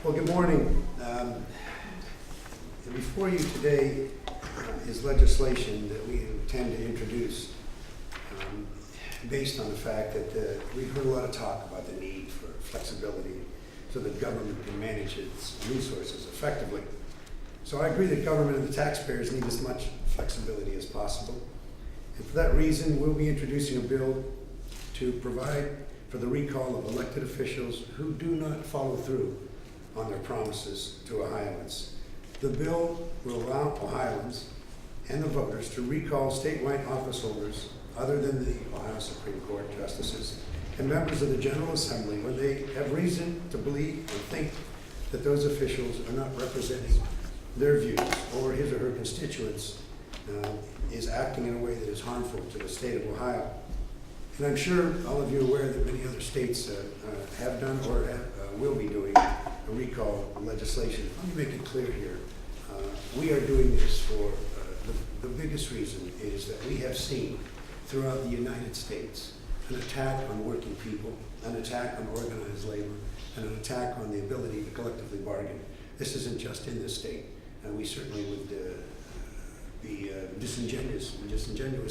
Well, good morning. Before you today is legislation that we intend to introduce based on the fact that we've heard a lot of talk about the need for flexibility so that government can manage its resources effectively. So I agree that government and the taxpayers need as much flexibility as possible. And for that reason, we'll be introducing a bill to provide for the recall of elected officials who do not follow through on their promises to Ohioans. The bill will allow Ohioans and the voters to recall statewide office holders other than the Ohio Supreme Court justices and members of the General Assembly when they have reason to believe or think that those officials are not representing their views or his or her constituents is acting in a way that is harmful to the state of Ohio. And I'm sure all of you are aware that many other states have done or will be doing a recall legislation. Let me make it clear here. We are doing this for the biggest reason is that we have seen throughout the United States an attack on working people, an attack on organized labor, and an attack on the ability to collectively bargain. This isn't just in this state, and we certainly would be disingenuous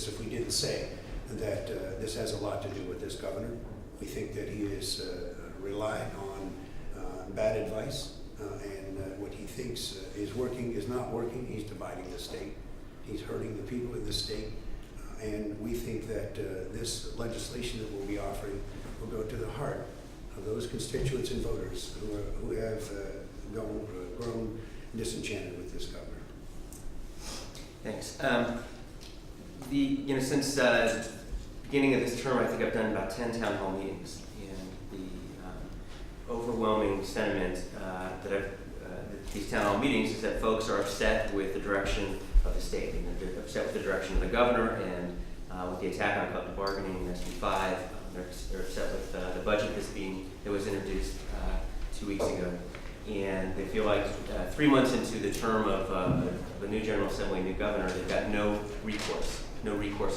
if we didn't say that this has a lot to do with this governor. We think that he is relied on bad advice, and what he thinks is working is not working. He's dividing the state. He's hurting the people in the state. And we think that this legislation that we'll be offering will go to the heart of those constituents and voters who have grown disenchanted with this governor. Thanks. Since the beginning of this term, I think I've done about 10 town hall meetings, and the overwhelming sentiment these town hall meetings is that folks are upset with the direction of the state. And they're upset with the direction of the governor, and with the attack on collective bargaining in SB 5, they're upset with the budget that was introduced 2 weeks ago. And they feel like 3 months into the term of the new General Assembly, new governor, they've got no recourse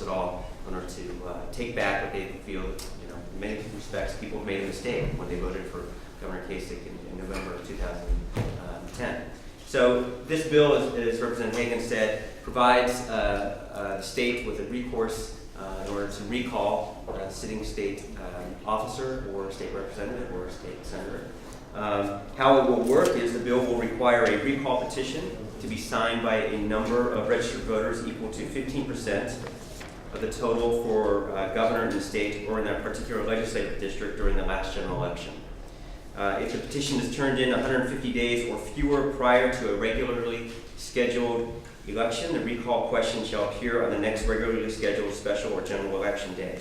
at all in order to take back what they feel, in many respects, people have made a mistake when they voted for Governor Kasich in November of 2010. So this bill, as Representative Hagan said, provides the state with a recourse in order to recall a sitting state officer or state representative or state senator. How it will work is the bill will require a recall petition to be signed by a number of registered voters equal to 15% of the total for governor in the state or in that particular legislative district during the last general election. If the petition is turned in 150 days or fewer prior to a regularly scheduled election, the recall question shall appear on the next regularly scheduled special or general election day.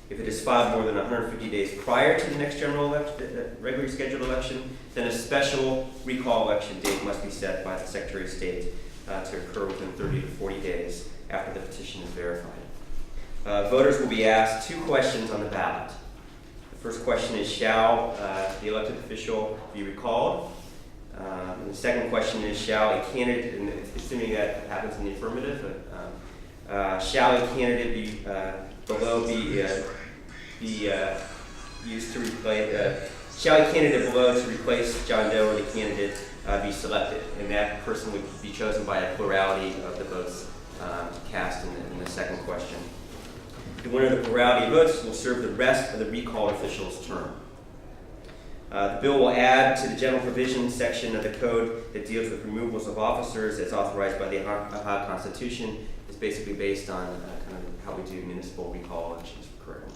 If it is filed more than 150 days prior to the next regularly scheduled election, then a special recall election date must be set by the Secretary of State to occur within 30 to 40 days after the petition is verified. Voters will be asked 2 questions on the ballot. The first question is, shall the elected official be recalled? And the second question is, shall a candidate, and assuming that happens in the affirmative, shall a candidate be used to replace, shall a candidate below to replace John Doe or the candidate be selected? And that person would be chosen by a plurality of the votes cast in the second question. The winner of the plurality of votes will serve the rest of the recall official's term. The bill will add to the general provisions section of the code that deals with removals of officers as authorized by the Ohio Constitution. It's basically based on kind of how we do municipal recall elections currently.